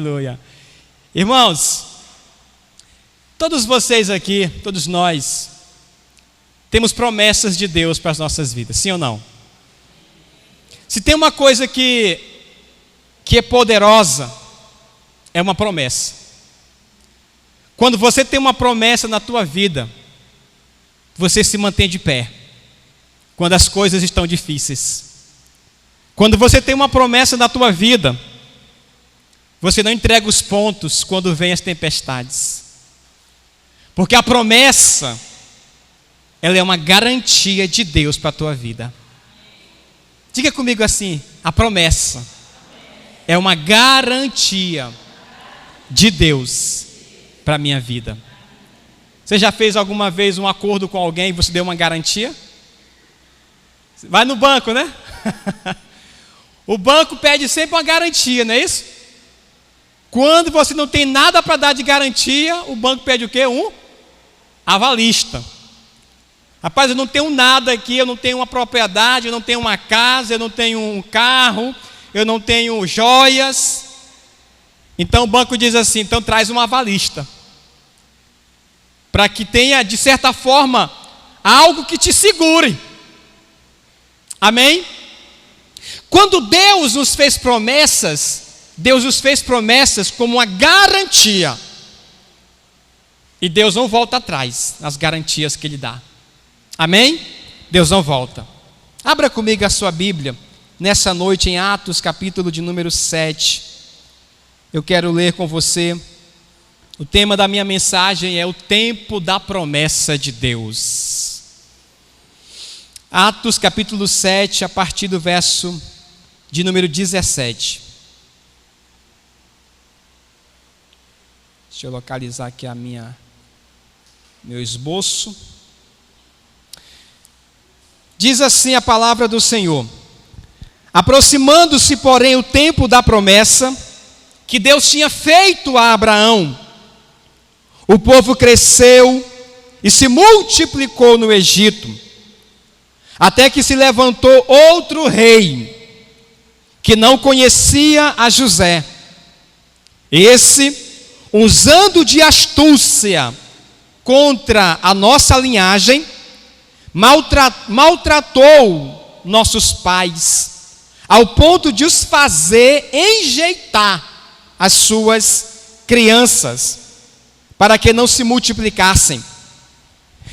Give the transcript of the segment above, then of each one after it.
Aleluia. Irmãos, todos vocês aqui, todos nós, temos promessas de Deus para as nossas vidas, sim ou não? Se tem uma coisa que é poderosa, é uma promessa. Quando você tem uma promessa na tua vida, você se mantém de pé quando as coisas estão difíceis. Quando você tem uma promessa na tua vida, você não entrega os pontos quando vem as tempestades. Porque a promessa, ela é uma garantia de Deus para a tua vida. Diga comigo assim: a promessa é uma garantia de Deus para a minha vida. Você já fez alguma vez um acordo com alguém e você deu uma garantia? Vai no banco, né? O banco pede sempre uma garantia, não é isso? Quando você não tem nada para dar de garantia, o banco pede o quê? Um avalista. Rapaz, eu não tenho nada aqui, eu não tenho uma propriedade, eu não tenho uma casa, eu não tenho um carro, eu não tenho joias. Então o banco diz assim: então traz um avalista, para que tenha, de certa forma, algo que te segure. Amém? Quando Deus nos fez promessas, Deus nos fez promessas como uma garantia. E Deus não volta atrás nas garantias que Ele dá. Amém? Deus não volta. Abra comigo a sua Bíblia, nessa noite em Atos, capítulo de número 7. Eu quero ler com você. O tema da minha mensagem é o tempo da promessa de Deus. Atos capítulo 7, a partir do verso de número 17. Deixa eu localizar aqui meu esboço. Diz assim a palavra do Senhor: aproximando-se, porém, o tempo da promessa que Deus tinha feito a Abraão, o povo cresceu e se multiplicou no Egito, até que se levantou outro rei, que não conhecia a José. Esse, usando de astúcia contra a nossa linhagem, maltratou nossos pais, ao ponto de os fazer enjeitar as suas crianças, para que não se multiplicassem.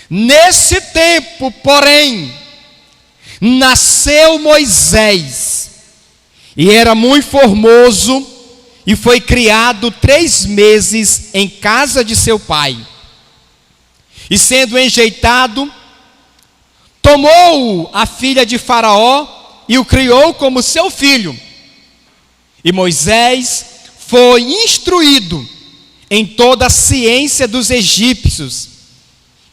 Nesse tempo, porém, nasceu Moisés, e era muito formoso, e foi criado 3 meses em casa de seu pai. E sendo enjeitado, tomou a filha de Faraó e o criou como seu filho. E Moisés foi instruído em toda a ciência dos egípcios,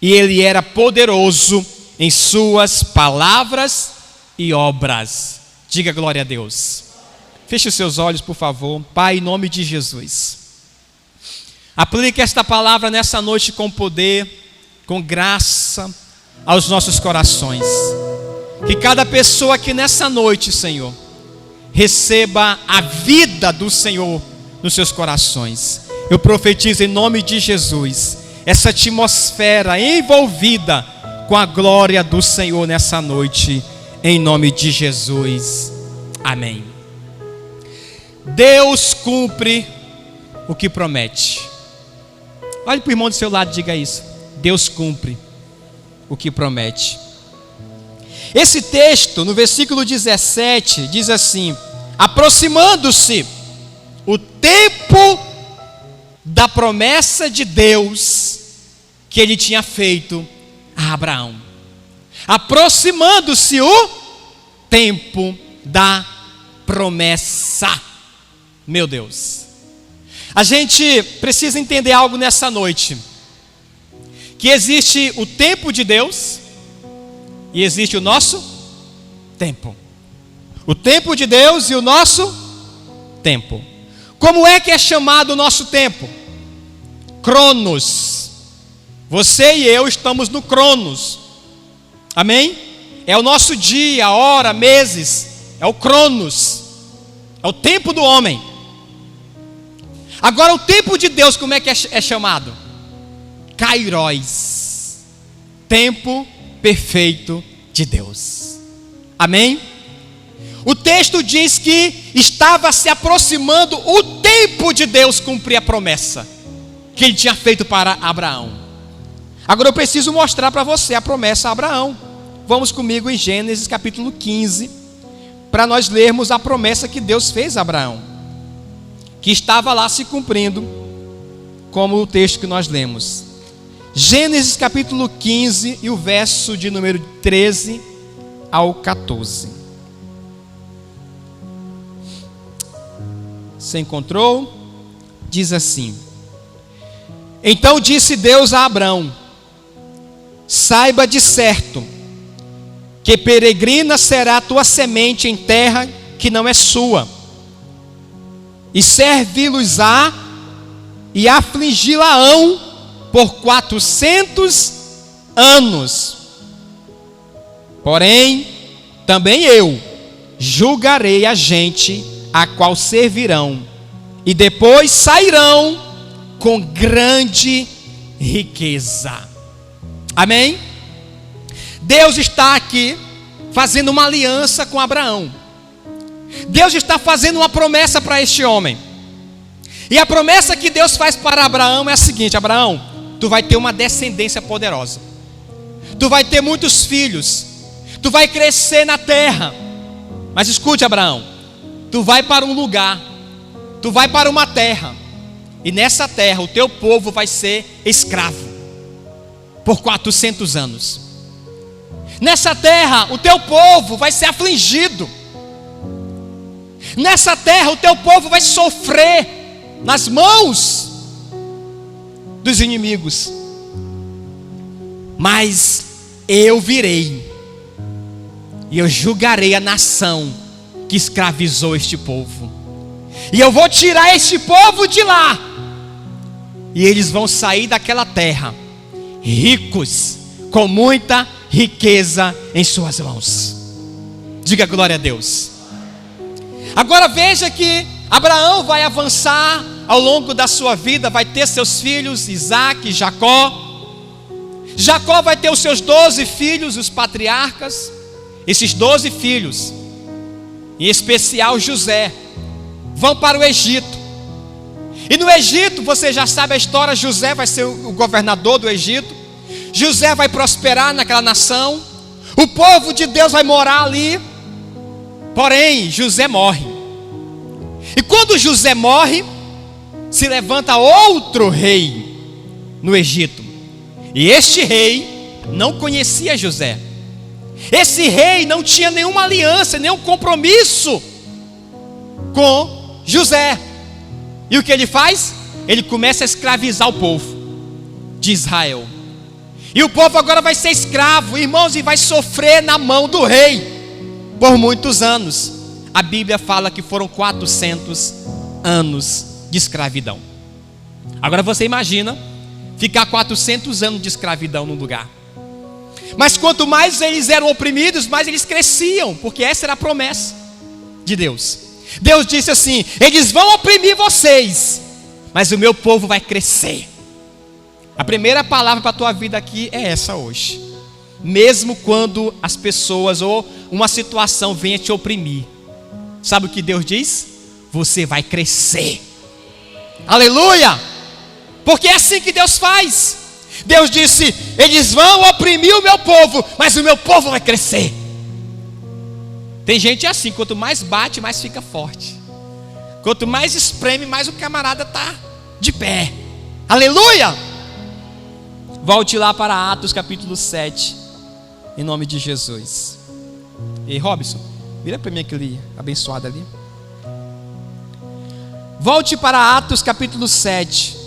e ele era poderoso em suas palavras e obras. Diga glória a Deus. Feche os seus olhos, por favor. Pai, em nome de Jesus, aplique esta palavra nessa noite com poder, com graça aos nossos corações. Que cada pessoa aqui nessa noite, Senhor, receba a vida do Senhor nos seus corações. Eu profetizo em nome de Jesus essa atmosfera envolvida com a glória do Senhor nessa noite, em nome de Jesus. Amém. Deus cumpre o que promete. Olhe para o irmão do seu lado e diga isso: Deus cumpre o que promete. Esse texto, no versículo 17, diz assim: aproximando-se o tempo da promessa de Deus que Ele tinha feito a Abraão. Aproximando-se o tempo da promessa. Meu Deus, a gente precisa entender algo nessa noite: que existe o tempo de Deus e existe o nosso tempo. O tempo de Deus e o nosso tempo. Como é que é chamado o nosso tempo? Cronos. Você e eu estamos no Cronos. Amém? É o nosso dia, hora, meses. É o Cronos. É o tempo do homem. Agora o tempo de Deus, como é que é chamado? Kairos. Tempo perfeito de Deus. Amém? O texto diz que estava se aproximando o tempo de Deus cumprir a promessa que ele tinha feito para Abraão. Agora eu preciso mostrar para você a promessa a Abraão. Vamos comigo em Gênesis capítulo 15, para nós lermos a promessa que Deus fez a Abraão, que estava lá se cumprindo, como o texto que nós lemos. Gênesis capítulo 15 e o verso de número 13 ao 14. Você encontrou? Diz assim: Então disse Deus a Abrão: Saiba de certo que peregrina será a tua semente em terra que não é sua, e servi-los-á e afligi-la-ão por 400 anos. Porém, também eu julgarei a gente a qual servirão, e depois sairão com grande riqueza. Amém? Deus está aqui fazendo uma aliança com Abraão. Deus está fazendo uma promessa para este homem. E a promessa que Deus faz para Abraão é a seguinte: Abraão, tu vai ter uma descendência poderosa, tu vai ter muitos filhos, tu vai crescer na terra. Mas escute, Abraão, tu vai para um lugar, tu vai para uma terra, e nessa terra o teu povo vai ser escravo por 400 anos. Nessa terra o teu povo vai ser afligido. Nessa terra o teu povo vai sofrer nas mãos dos inimigos. Mas eu virei e eu julgarei a nação que escravizou este povo, e eu vou tirar este povo de lá, e eles vão sair daquela terra ricos, com muita riqueza em suas mãos. Diga glória a Deus. Agora veja que Abraão vai avançar ao longo da sua vida, vai ter seus filhos Isaac e Jacó. Jacó vai ter os seus 12 filhos, os patriarcas. Esses 12 filhos, em especial José, vão para o Egito. E no Egito, você já sabe a história, José vai ser o governador do Egito. José vai prosperar naquela nação. O povo de Deus vai morar ali. Porém, José morre. E quando José morre, se levanta outro rei no Egito. E este rei não conhecia José. Esse rei não tinha nenhuma aliança, nenhum compromisso com José. E o que ele faz? Ele começa a escravizar o povo de Israel. E o povo agora vai ser escravo, irmãos, e vai sofrer na mão do rei por muitos anos. A Bíblia fala que foram 400 anos de escravidão. Agora você imagina ficar 400 anos de escravidão num lugar. Mas quanto mais eles eram oprimidos, mais eles cresciam, porque essa era a promessa de Deus. Deus disse assim: eles vão oprimir vocês, mas o meu povo vai crescer. A primeira palavra para a tua vida aqui é essa hoje. Mesmo quando as pessoas ou uma situação venha te oprimir, sabe o que Deus diz? Você vai crescer. Aleluia! Porque é assim que Deus faz. Deus disse: eles vão oprimir o meu povo, mas o meu povo vai crescer. Tem gente assim, quanto mais bate, mais fica forte. Quanto mais espreme, mais o camarada está de pé. Aleluia! Volte lá para Atos capítulo 7, em nome de Jesus. Ei, Robson, vira para mim aquele abençoado ali. Volte para Atos capítulo 7.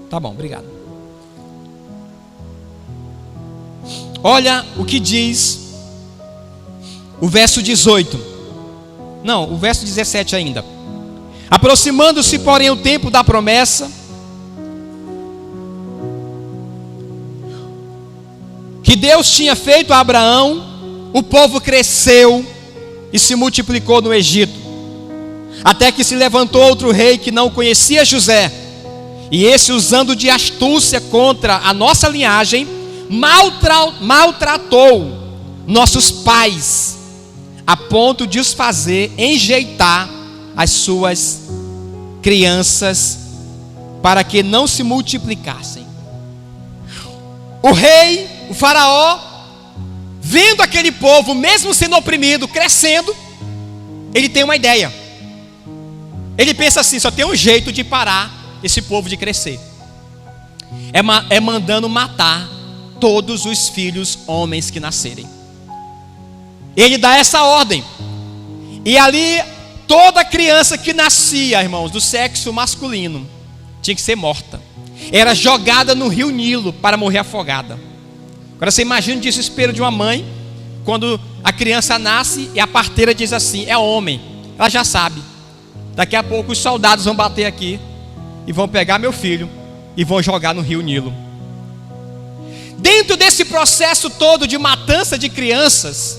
Tá bom, obrigado. Olha o que diz o verso 18. Não, o verso 17 ainda. Aproximando-se, porém, o tempo da promessa, que Deus tinha feito a Abraão, o povo cresceu e se multiplicou no Egito, até que se levantou outro rei que não conhecia José, e esse, usando de astúcia contra a nossa linhagem, maltratou nossos pais, a ponto de os fazer enjeitar as suas crianças, para que não se multiplicassem. O rei, o faraó, vendo aquele povo, mesmo sendo oprimido, crescendo, ele tem uma ideia. Ele pensa assim: só tem um jeito de parar esse povo de crescer, é mandando matar todos os filhos homens que nascerem. Ele dá essa ordem, e ali toda criança que nascia, irmãos, do sexo masculino, tinha que ser morta, era jogada no rio Nilo para morrer afogada. Agora você imagina o desespero de uma mãe quando a criança nasce e a parteira diz assim: é homem. Ela já sabe, daqui a pouco os soldados vão bater aqui e vão pegar meu filho e vão jogar no rio Nilo. Dentro desse processo todo de matança de crianças,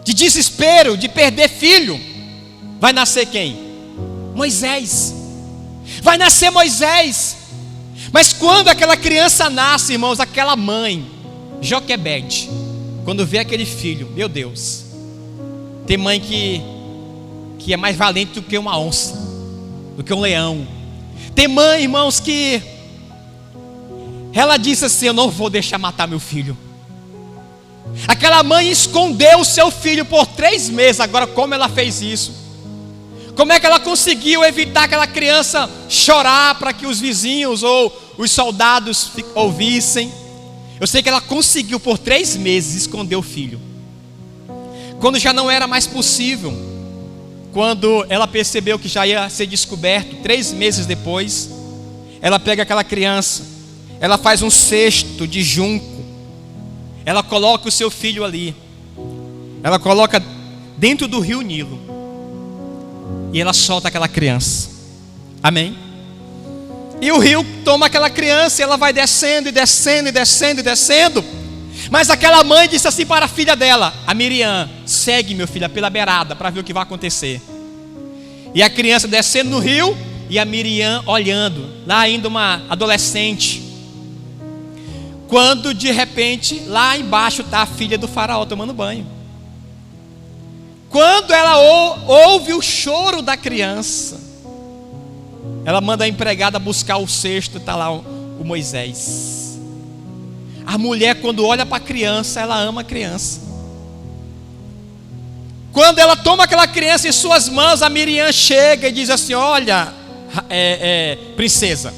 de desespero, de perder filho, vai nascer quem? Moisés. Vai nascer Moisés. Mas quando aquela criança nasce, irmãos, aquela mãe, Joquebede, quando vê aquele filho, meu Deus, tem mãe que é mais valente do que uma onça, do que um leão. Tem mãe, irmãos, que ela disse assim: eu não vou deixar matar meu filho. Aquela mãe escondeu o seu filho por 3 meses. Agora, como ela fez isso? Como é que ela conseguiu evitar aquela criança chorar para que os vizinhos ou os soldados ouvissem? Eu sei que ela conseguiu por 3 meses esconder o filho. Quando já não era mais possível, quando ela percebeu que já ia ser descoberto, 3 meses depois, ela pega aquela criança, ela faz um cesto de junco, ela coloca o seu filho ali, ela coloca dentro do rio Nilo, e ela solta aquela criança. Amém? E o rio toma aquela criança e ela vai descendo e descendo e descendo e descendo. Mas aquela mãe disse assim para a filha dela, a Miriam: segue, meu filho, pela beirada para ver o que vai acontecer. E a criança descendo no rio e a Miriam olhando, lá ainda uma adolescente. Quando de repente lá embaixo está a filha do faraó tomando banho. Quando ela ouve o choro da criança, ela manda a empregada buscar o cesto, está lá o Moisés. A mulher, quando olha para a criança, ela ama a criança. Quando ela toma aquela criança em suas mãos, a Miriam chega e diz assim: olha, princesa,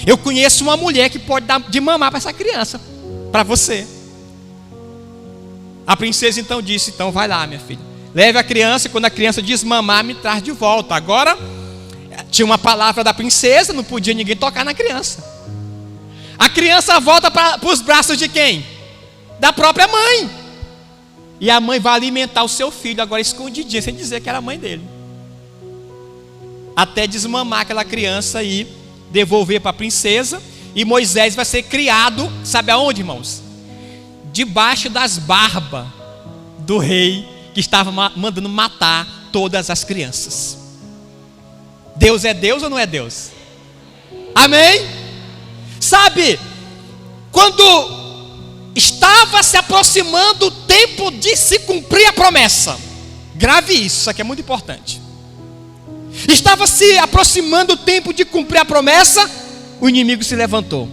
eu conheço uma mulher que pode dar de mamar para essa criança, para você. A princesa então disse: então vai lá, minha filha, leve a criança, e quando a criança desmamar, me traz de volta. Agora, tinha uma palavra da princesa, não podia ninguém tocar na criança. A criança volta para os braços de quem? Da própria mãe. E a mãe vai alimentar o seu filho, agora escondidinha, sem dizer que era a mãe dele, até desmamar aquela criança e devolver para a princesa. E Moisés vai ser criado, sabe aonde, irmãos? Debaixo das barbas do rei, que estava mandando matar todas as crianças. Deus é Deus ou não é Deus? Amém? Sabe, quando estava se aproximando o tempo de se cumprir a promessa, grave isso aqui é muito importante. Estava se aproximando o tempo de cumprir a promessa, o inimigo se levantou.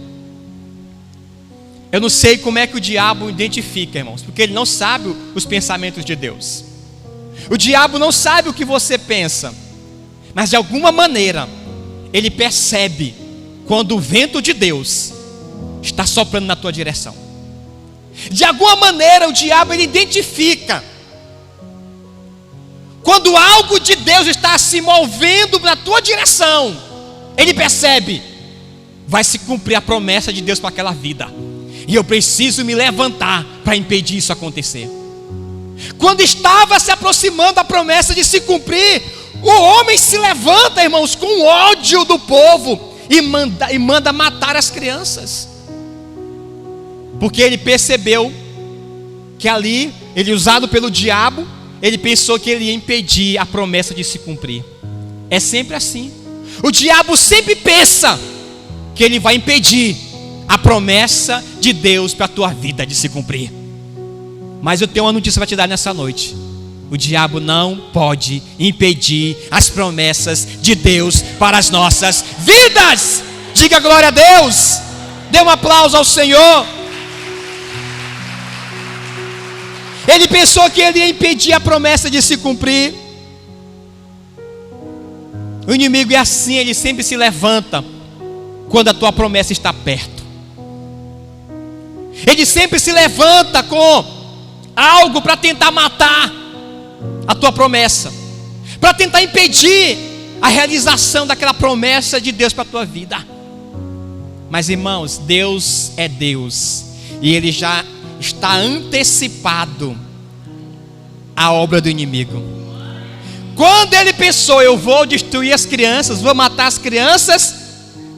Eu não sei como é que o diabo identifica, irmãos, porque ele não sabe os pensamentos de Deus. O diabo não sabe o que você pensa, mas de alguma maneira ele percebe quando o vento de Deus está soprando na tua direção. De alguma maneira o diabo ele identifica quando algo de Deus está se movendo na tua direção. Ele percebe, vai se cumprir a promessa de Deus para aquela vida, e eu preciso me levantar para impedir isso acontecer. Quando estava se aproximando a promessa de se cumprir, o homem se levanta, irmãos, com ódio do povo e manda matar as crianças, porque ele percebeu que ali ele usado pelo diabo, ele pensou que ele ia impedir a promessa de se cumprir. É sempre assim. O diabo sempre pensa que ele vai impedir a promessa de Deus para a tua vida de se cumprir. Mas eu tenho uma notícia para te dar nessa noite. O diabo não pode impedir as promessas de Deus para as nossas vidas. Diga glória a Deus. Dê um aplauso ao Senhor. Ele pensou que ele ia impedir a promessa de se cumprir. O inimigo é assim, ele sempre se levanta quando a tua promessa está perto. Ele sempre se levanta com algo para tentar matar a tua promessa, para tentar impedir a realização daquela promessa de Deus para a tua vida. Mas irmãos, Deus é Deus, e Ele já está antecipado a obra do inimigo. Quando ele pensou, eu vou destruir as crianças, vou matar as crianças,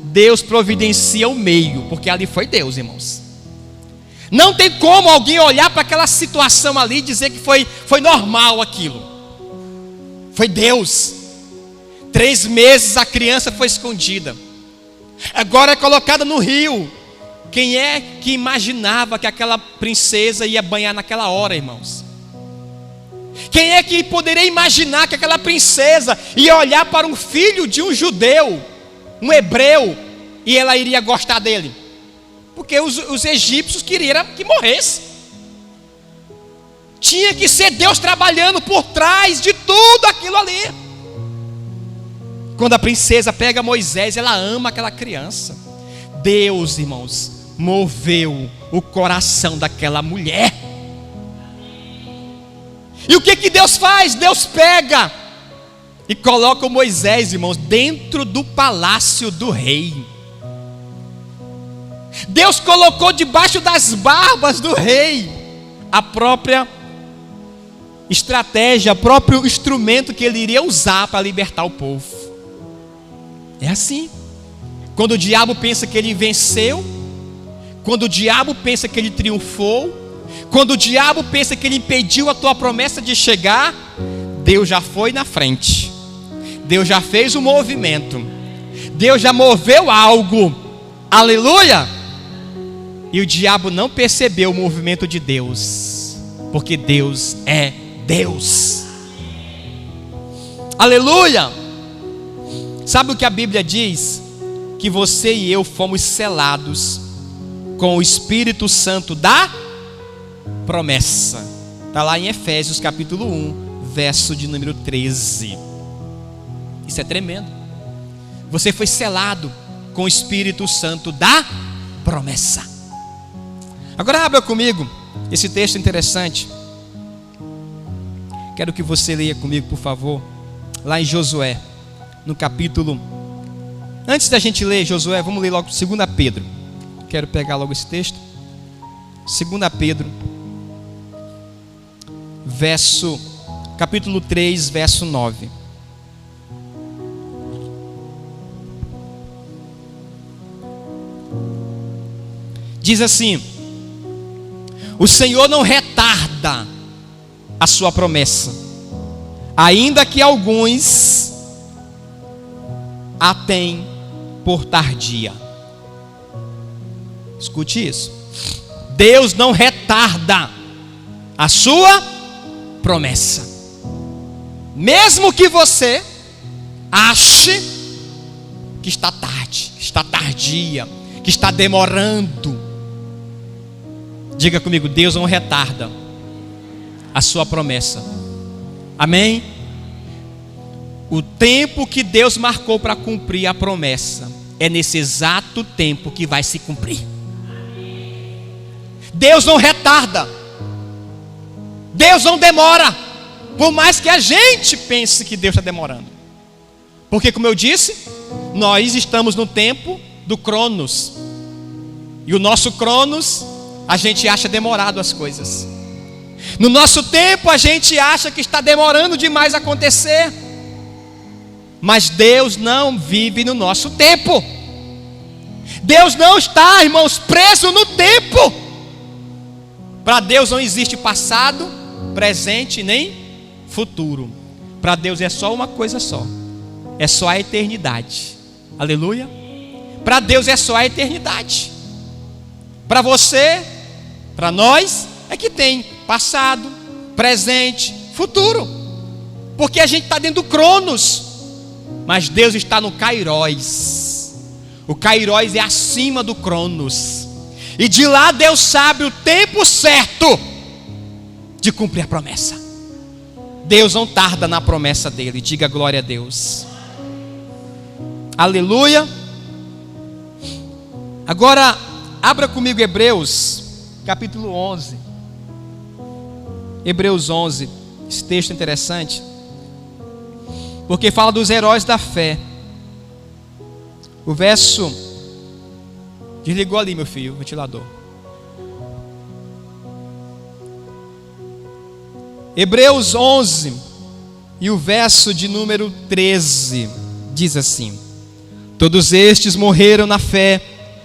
Deus providencia o meio, porque ali foi Deus, irmãos. Não tem como alguém olhar para aquela situação ali e dizer que foi normal aquilo. Foi Deus. 3 meses a criança foi escondida, agora é colocada no rio. Quem é que imaginava que aquela princesa ia banhar naquela hora, irmãos? Quem é que poderia imaginar que aquela princesa ia olhar para um filho de um judeu, um hebreu, e ela iria gostar dele? Porque os egípcios queriam que morresse. Tinha que ser Deus trabalhando por trás de tudo aquilo ali. Quando a princesa pega Moisés, ela ama aquela criança. Deus, irmãos, moveu o coração daquela mulher. E o que Deus faz? Deus pega e coloca o Moisés, irmãos, dentro do palácio do rei. Deus colocou debaixo das barbas do rei a própria estratégia, o próprio instrumento que ele iria usar para libertar o povo. É assim. Quando o diabo pensa que ele venceu, quando o diabo pensa que ele triunfou, quando o diabo pensa que ele impediu a tua promessa de chegar, Deus já foi na frente. Deus já fez um movimento. Deus já moveu algo. Aleluia! E o diabo não percebeu o movimento de Deus, porque Deus é Deus. Aleluia! Sabe o que a Bíblia diz? Que você e eu fomos selados com o Espírito Santo da promessa. Está lá em Efésios capítulo 1, verso de número 13. Isso é tremendo. Você foi selado com o Espírito Santo da promessa. Agora abra comigo esse texto interessante. Quero que você leia comigo, por favor, lá em Josué, no capítulo... Antes da gente ler Josué, vamos ler logo 2 Pedro. Quero pegar logo esse texto. 2 Pedro, capítulo 3, verso 9. Diz assim: o Senhor não retarda a sua promessa, ainda que alguns a têm por tardia. Escute isso. Deus não retarda a sua promessa, mesmo que você ache que está tarde, que está tardia, que está demorando. Diga comigo: Deus não retarda a sua promessa. Amém? O tempo que Deus marcou para cumprir a promessa é nesse exato tempo que vai se cumprir. Deus não retarda. Deus não demora, por mais que a gente pense que Deus está demorando. Porque, como eu disse, nós estamos no tempo do Cronos. E o nosso Cronos, a gente acha demorado as coisas. No nosso tempo a gente acha que está demorando demais a acontecer. Mas Deus não vive no nosso tempo. Deus não está, irmãos, preso no tempo. Para Deus não existe passado, presente nem futuro. Para Deus é só uma coisa só. É só a eternidade. Aleluia. Para Deus é só a eternidade. Para você, para nós, é que tem passado, presente, futuro. Porque a gente está dentro do Cronos. Mas Deus está no Kairos. O Kairos é acima do Cronos. E de lá Deus sabe o tempo certo de cumprir a promessa. Deus não tarda na promessa dele. Diga glória a Deus. Aleluia. Agora, abra comigo Hebreus, capítulo 11. Hebreus 11. Esse texto é interessante, porque fala dos heróis da fé. O verso... Desligou ali, meu filho, o ventilador. Hebreus 11, e o verso de número 13, diz assim: todos estes morreram na fé,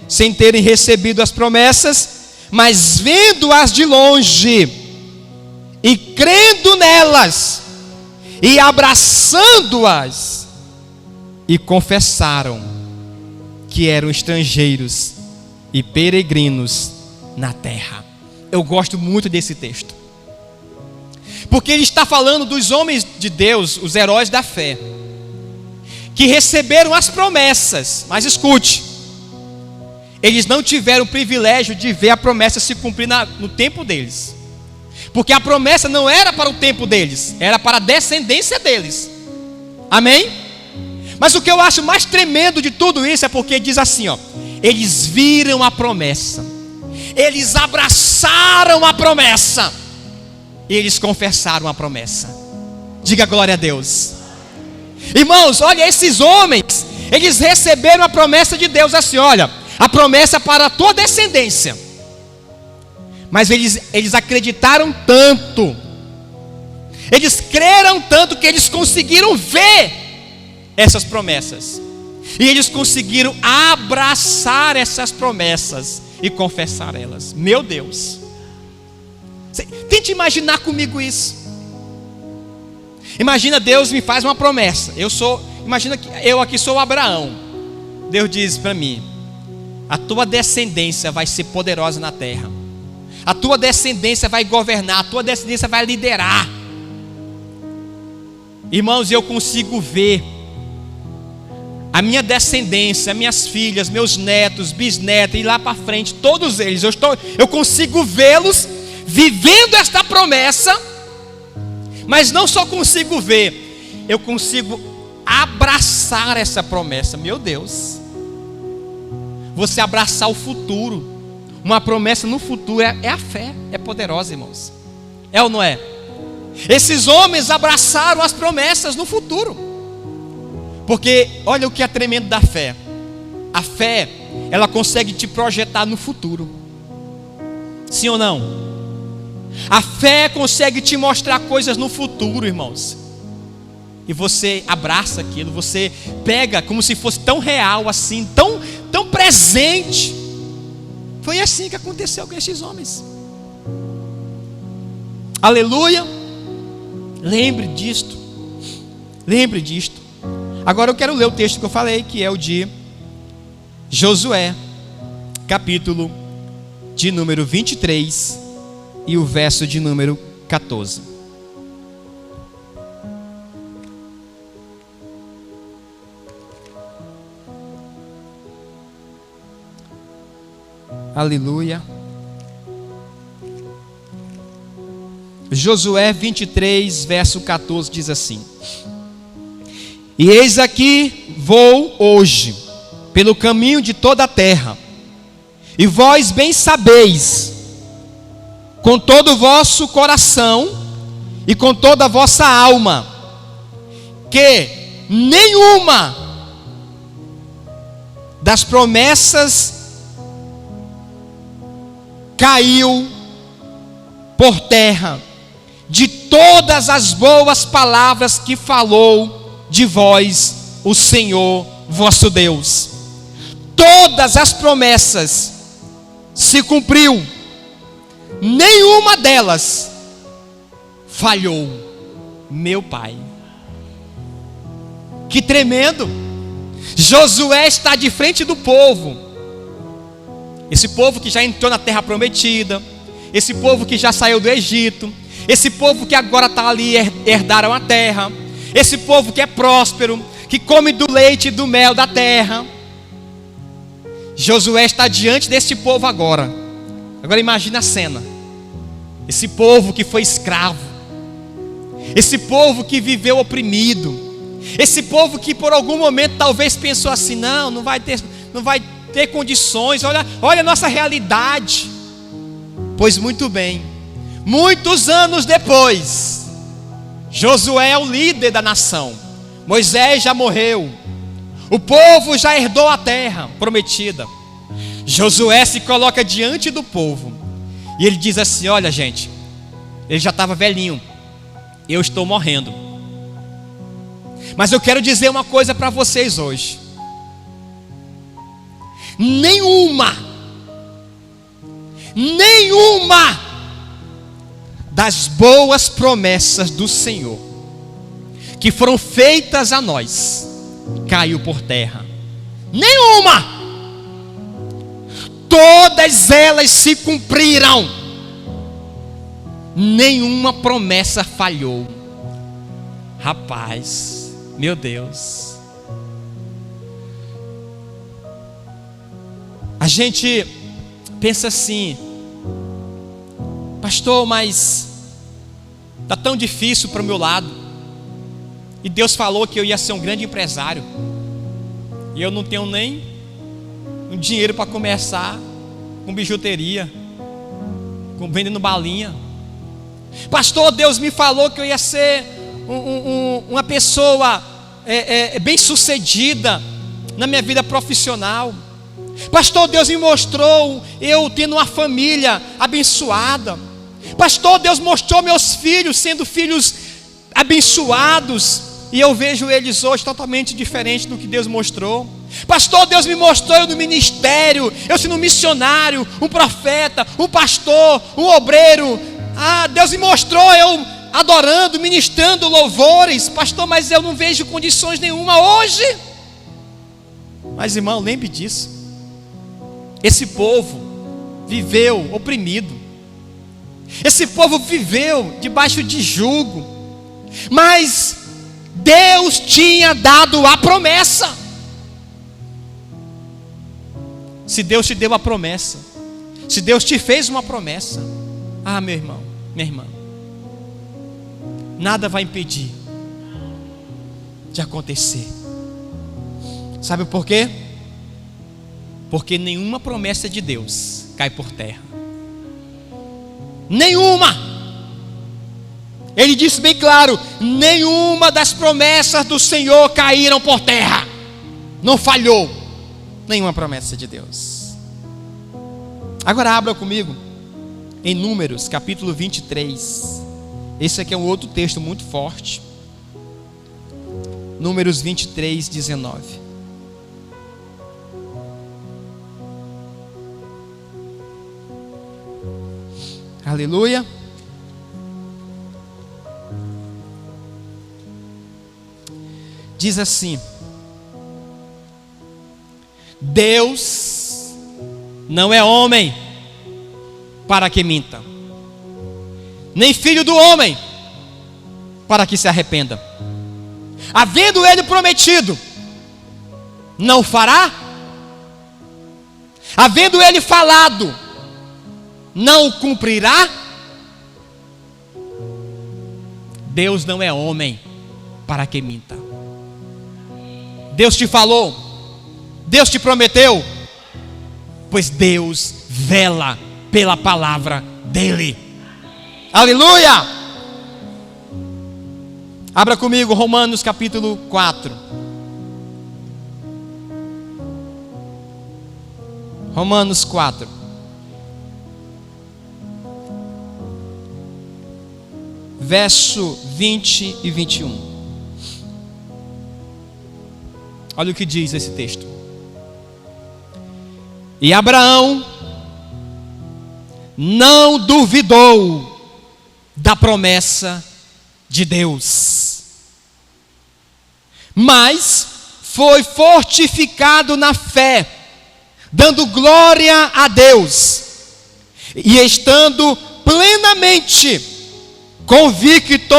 sem terem recebido as promessas, mas vendo-as de longe, e crendo nelas, e abraçando-as, e confessaram que eram estrangeiros e peregrinos na terra. Eu gosto muito desse texto, porque ele está falando dos homens de Deus, os heróis da fé, que receberam as promessas. Mas escute, eles não tiveram o privilégio de ver a promessa se cumprir no tempo deles, porque a promessa não era para o tempo deles, era para a descendência deles. Amém? Mas o que eu acho mais tremendo de tudo isso é porque diz assim, ó: eles viram a promessa, eles abraçaram a promessa, e eles confessaram a promessa. Diga glória a Deus. Irmãos, olha, esses homens, eles receberam a promessa de Deus assim, olha, a promessa para a tua descendência. Mas eles acreditaram tanto, eles creram tanto, que eles conseguiram ver essas promessas, e eles conseguiram abraçar essas promessas e confessar elas. Meu Deus, tente imaginar comigo isso. Imagina, Deus me faz uma promessa. Imagina que eu aqui sou Abraão. Deus diz para mim: a tua descendência vai ser poderosa na terra, a tua descendência vai governar, a tua descendência vai liderar. Irmãos, eu consigo ver a minha descendência, minhas filhas, meus netos, bisnetos, e lá para frente, todos eles, eu consigo vê-los vivendo esta promessa. Mas não só consigo ver, eu consigo abraçar essa promessa. Meu Deus, você abraçar o futuro, uma promessa no futuro, é a fé, é poderosa, irmãos. É ou não é? Esses homens abraçaram as promessas no futuro. Porque olha o que é tremendo da fé. A fé, ela consegue te projetar no futuro. Sim ou não? A fé consegue te mostrar coisas no futuro, irmãos. E você abraça aquilo, você pega como se fosse tão real assim, tão presente. Foi assim que aconteceu com esses homens. Aleluia. Lembre disto. Lembre disto. Agora eu quero ler o texto que eu falei, que é o de Josué, capítulo de número 23 e o verso de número 14. Aleluia. Josué 23, verso 14 diz assim: e eis aqui vou hoje pelo caminho de toda a terra, e vós bem sabeis, com todo o vosso coração e com toda a vossa alma, que nenhuma das promessas caiu por terra, de todas as boas palavras que falou de vós o Senhor vosso Deus. Todas as promessas se cumpriu, nenhuma delas falhou. Meu pai. Que tremendo. Josué está de frente do povo. Esse povo que já entrou na terra prometida. Esse povo que já saiu do Egito. Esse povo que agora está ali, herdaram a terra. Esse povo que é próspero, que come do leite e do mel da terra. Josué está diante desse povo agora. Agora imagina a cena. Esse povo que foi escravo. Esse povo que viveu oprimido. Esse povo que por algum momento talvez pensou assim: não vai ter condições, olha a nossa realidade. Pois muito bem, muitos anos depois, Josué é o líder da nação. Moisés já morreu. O povo já herdou a terra prometida. Josué se coloca diante do povo. E ele diz assim: olha gente, ele já estava velhinho. Eu estou morrendo. Mas eu quero dizer uma coisa para vocês hoje. Nenhuma das boas promessas do Senhor que foram feitas a nós caiu por terra. Nenhuma. Todas elas se cumpriram. Nenhuma promessa falhou. Rapaz, meu Deus. A gente pensa assim: pastor, mas está tão difícil para o meu lado. E Deus falou que eu ia ser um grande empresário. E eu não tenho nem um dinheiro para começar com bijuteria, vendendo balinha. Pastor, Deus me falou que eu ia ser uma pessoa bem sucedida na minha vida profissional. Pastor, Deus me mostrou eu tendo uma família abençoada. Pastor, Deus mostrou meus filhos sendo filhos abençoados, e eu vejo eles hoje totalmente diferente do que Deus mostrou. Pastor, Deus me mostrou eu no ministério, eu sendo um missionário, um profeta, um pastor, um obreiro. Deus me mostrou eu adorando, ministrando louvores. Pastor, mas eu não vejo condições nenhuma hoje. Mas irmão, lembre disso. Esse povo viveu oprimido. Esse povo viveu debaixo de jugo. Mas Deus tinha dado a promessa. Se Deus te deu a promessa, se Deus te fez uma promessa, meu irmão, minha irmã, nada vai impedir de acontecer. Sabe por quê? Porque nenhuma promessa de Deus cai por terra. Nenhuma. Ele disse bem claro: nenhuma das promessas do Senhor caíram por terra. Não falhou nenhuma promessa de Deus. Agora abra comigo em Números capítulo 23. Esse aqui é um outro texto muito forte. Números 23, 19. Aleluia. Diz assim: Deus não é homem para que minta, nem filho do homem para que se arrependa. Havendo ele prometido, não fará? Havendo ele falado, não o cumprirá? Deus não é homem para que minta. Deus te falou, Deus te prometeu, pois Deus vela pela palavra dele. Aleluia! Abra comigo Romanos capítulo 4. Romanos 4. Verso 20 e 21. Olha o que diz esse texto. E Abraão não duvidou da promessa de Deus. Mas foi fortificado na fé, dando glória a Deus, e estando plenamente convicto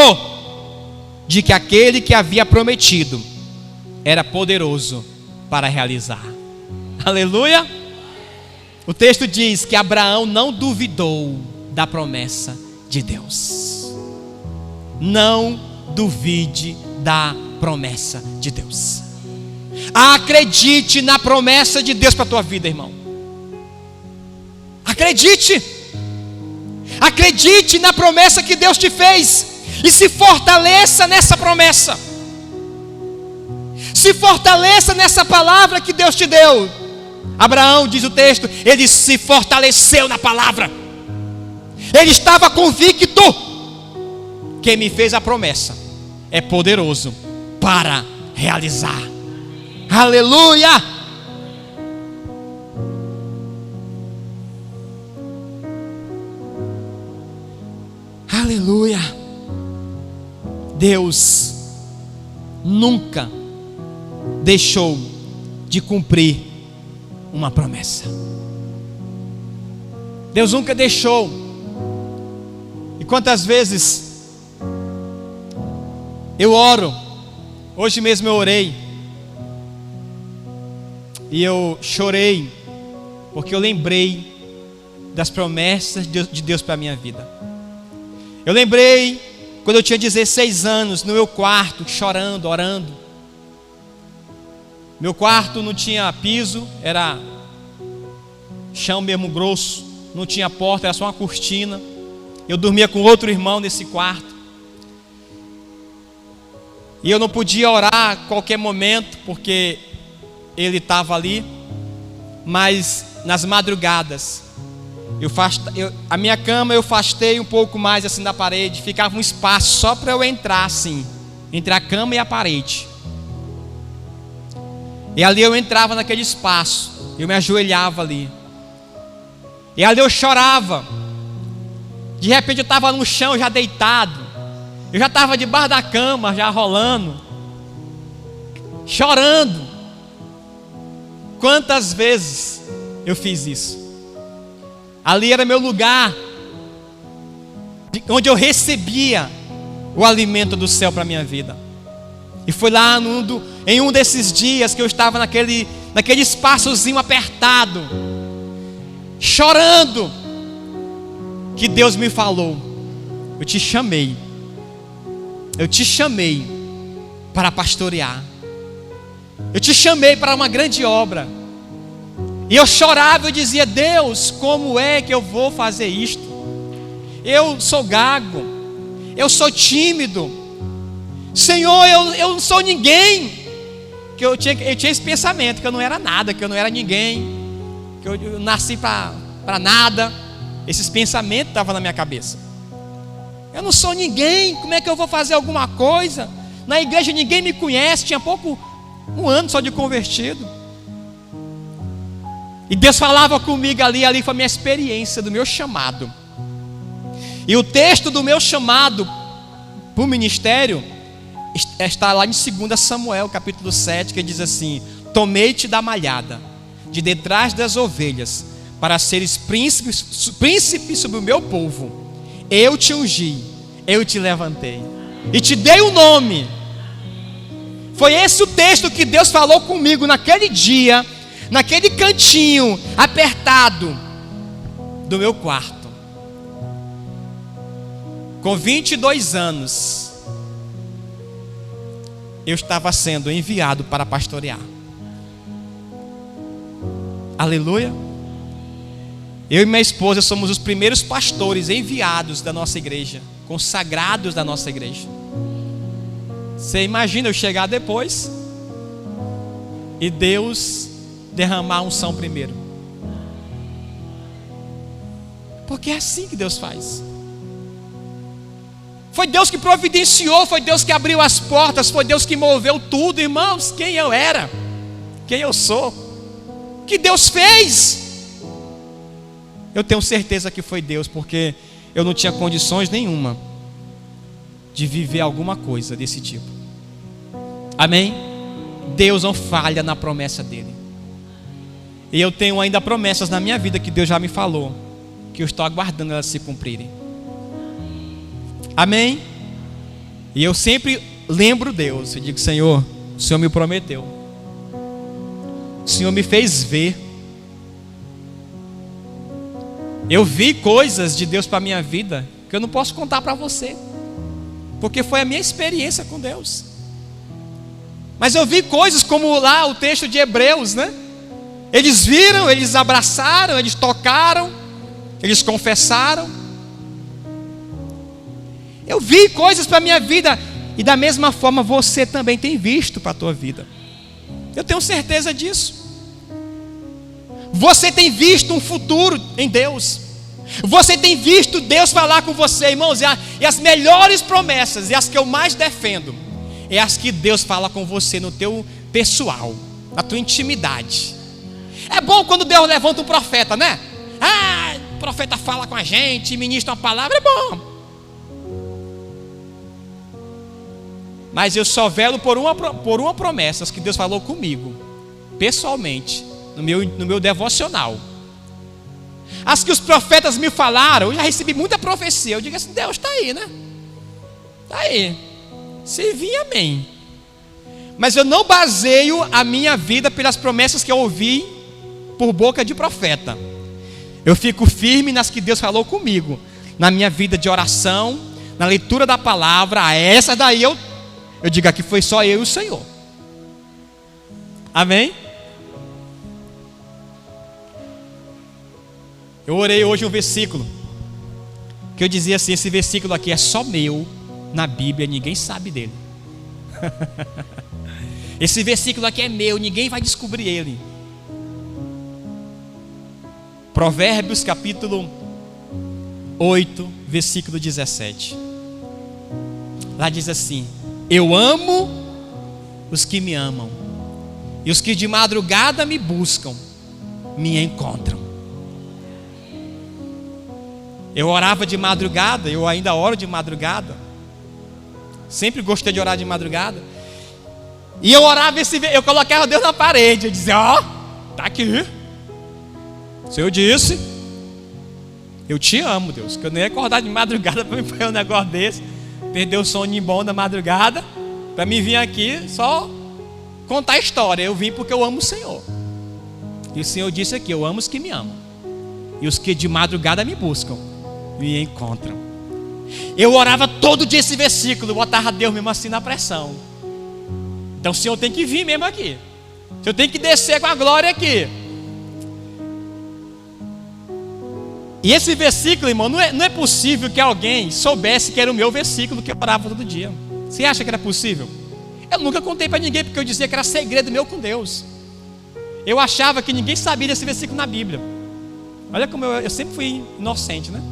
de que aquele que havia prometido era poderoso para realizar. Aleluia! O texto diz que Abraão não duvidou da promessa de Deus. Não duvide da promessa de Deus. Acredite na promessa de Deus para a tua vida, irmão. Acredite. Acredite na promessa que Deus te fez e se fortaleça nessa promessa. Se fortaleça nessa palavra que Deus te deu. Abraão, diz o texto, ele se fortaleceu na palavra. Ele estava convicto. Quem me fez a promessa é poderoso para realizar. Aleluia! Aleluia! Deus nunca deixou de cumprir uma promessa. Deus nunca deixou. E quantas vezes eu oro, hoje mesmo eu orei, e eu chorei, porque eu lembrei das promessas de Deus para a minha vida. Eu lembrei quando eu tinha 16 anos, no meu quarto, chorando, orando. Meu quarto não tinha piso, era chão mesmo grosso, não tinha porta, era só uma cortina. Eu dormia com outro irmão nesse quarto. E eu não podia orar a qualquer momento, porque ele estava ali. Mas nas madrugadas, a minha cama eu afastei um pouco mais assim da parede. Ficava um espaço só para eu entrar assim, entre a cama e a parede. E ali eu entrava naquele espaço, eu me ajoelhava ali. E ali eu chorava. De repente eu estava no chão já deitado. Eu já estava debaixo da cama, já rolando, chorando. Quantas vezes eu fiz isso? Ali era meu lugar, onde eu recebia o alimento do céu para a minha vida. E foi lá em um desses dias que eu estava naquele espaçozinho apertado, chorando, que Deus me falou: eu te chamei para pastorear, eu te chamei para uma grande obra. E eu chorava e dizia: Deus, como é que eu vou fazer isto? Eu sou gago, eu sou tímido, Senhor, eu não sou ninguém. Que eu tinha esse pensamento, que eu não era nada, que eu não era ninguém, que eu nasci para nada. Esses pensamentos estavam na minha cabeça. Eu não sou ninguém, como é que eu vou fazer alguma coisa? Na igreja ninguém me conhece, tinha um ano só de convertido. E Deus falava comigo ali foi a minha experiência do meu chamado. E o texto do meu chamado para o ministério está lá em 2 Samuel, capítulo 7, que diz assim: tomei-te da malhada, de detrás das ovelhas, para seres príncipe sobre o meu povo. Eu te ungi, eu te levantei e te dei um nome. Foi esse o texto que Deus falou comigo naquele dia, naquele cantinho apertado do meu quarto. Com 22 anos, eu estava sendo enviado para pastorear. Aleluia. Eu e minha esposa somos os primeiros pastores enviados da nossa igreja, consagrados da nossa igreja. Você imagina eu chegar depois e Deus derramar a unção primeiro? Porque é assim que Deus faz. Foi Deus que providenciou, foi Deus que abriu as portas, foi Deus que moveu tudo, irmãos. Quem eu era, quem eu sou, o que Deus fez, eu tenho certeza que foi Deus, porque eu não tinha condições nenhuma de viver alguma coisa desse tipo. Amém? Deus não falha na promessa dele. E eu tenho ainda promessas na minha vida que Deus já me falou, que eu estou aguardando elas se cumprirem. Amém? E eu sempre lembro Deus. Eu digo: Senhor, o Senhor me prometeu, o Senhor me fez ver. Eu vi coisas de Deus para a minha vida que eu não posso contar para você, porque foi a minha experiência com Deus. Mas eu vi coisas como lá o texto de Hebreus, né? Eles viram, eles abraçaram, eles tocaram, eles confessaram. Eu vi coisas para a minha vida, e da mesma forma você também tem visto para a tua vida. Eu tenho certeza disso. Você tem visto um futuro em Deus. Você tem visto Deus falar com você, irmãos. E as melhores promessas, e as que eu mais defendo, é as que Deus fala com você no teu pessoal, na tua intimidade. É bom quando Deus levanta um profeta, né? O profeta fala com a gente, ministra uma palavra, é bom. Mas eu só velo por uma promessa que Deus falou comigo, pessoalmente, no meu devocional. As que os profetas me falaram, eu já recebi muita profecia. Eu digo assim: Deus está aí, né? Está aí. Se vir, amém. Mas eu não baseio a minha vida pelas promessas que eu ouvi por boca de profeta. Eu fico firme nas que Deus falou comigo, na minha vida de oração, na leitura da palavra. Essa daí eu digo: aqui foi só eu e o Senhor. Amém? Eu orei hoje um versículo que eu dizia assim: esse versículo aqui é só meu na Bíblia, ninguém sabe dele. Esse versículo aqui é meu, ninguém vai descobrir ele. Provérbios capítulo 8, versículo 17. Lá diz assim: eu amo os que me amam, e os que de madrugada me buscam, me encontram. Eu orava de madrugada, eu ainda oro de madrugada. Sempre gostei de orar de madrugada. E eu orava eu colocava Deus na parede. Eu dizia: tá aqui. O Senhor disse: eu te amo, Deus. Que eu nem ia acordar de madrugada para me fazer um negócio desse. Perder o sono bom da madrugada, para me vir aqui só contar a história. Eu vim porque eu amo o Senhor. E o Senhor disse aqui: eu amo os que me amam, e os que de madrugada me buscam, me encontram. Eu orava todo dia esse versículo, botava Deus mesmo assim na pressão. Então o Senhor tem que vir mesmo aqui, o Senhor tem que descer com a glória aqui. E esse versículo, irmão, não é possível que alguém soubesse que era o meu versículo que eu orava todo dia. Você acha que era possível? Eu nunca contei para ninguém, porque eu dizia que era segredo meu com Deus. Eu achava que ninguém sabia desse versículo na Bíblia. Olha como eu sempre fui inocente, né?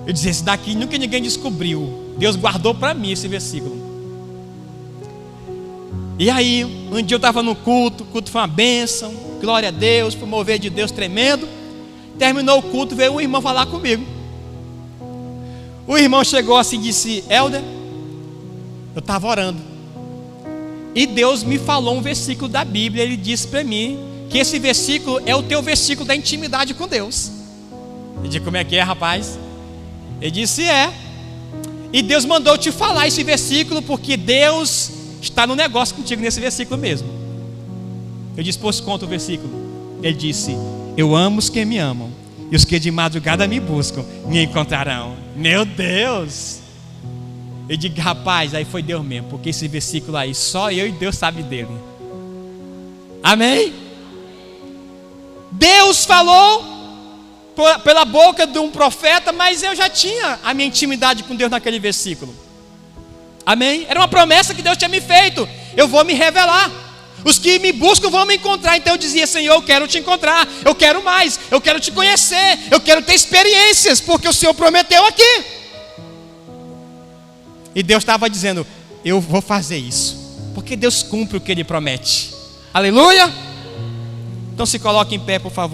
Eu dizia: esse daqui nunca ninguém descobriu. Deus guardou para mim esse versículo. E aí, um dia eu estava no culto, o culto foi uma bênção, glória a Deus, foi um mover de Deus tremendo. Terminou o culto, veio um irmão falar comigo. O irmão chegou assim e disse: Helder, eu estava orando, e Deus me falou um versículo da Bíblia. Ele disse para mim que esse versículo é o teu versículo da intimidade com Deus. Eu disse: como é que é, rapaz? Ele disse: é. E Deus mandou te falar esse versículo, porque Deus está no negócio contigo nesse versículo mesmo. Eu disse: pois conta o versículo. Ele disse: eu amo os que me amam, e os que de madrugada me buscam, me encontrarão. Meu Deus! Eu digo: rapaz, aí foi Deus mesmo, porque esse versículo aí, só eu e Deus sabe dele. Amém? Deus falou pela boca de um profeta, mas eu já tinha a minha intimidade com Deus naquele versículo. Amém? Era uma promessa que Deus tinha me feito: eu vou me revelar, os que me buscam vão me encontrar. Então eu dizia: Senhor, eu quero te encontrar, eu quero mais, eu quero te conhecer, eu quero ter experiências, porque o Senhor prometeu aqui. E Deus estava dizendo: eu vou fazer isso, porque Deus cumpre o que Ele promete. Aleluia! Então se coloque em pé, por favor.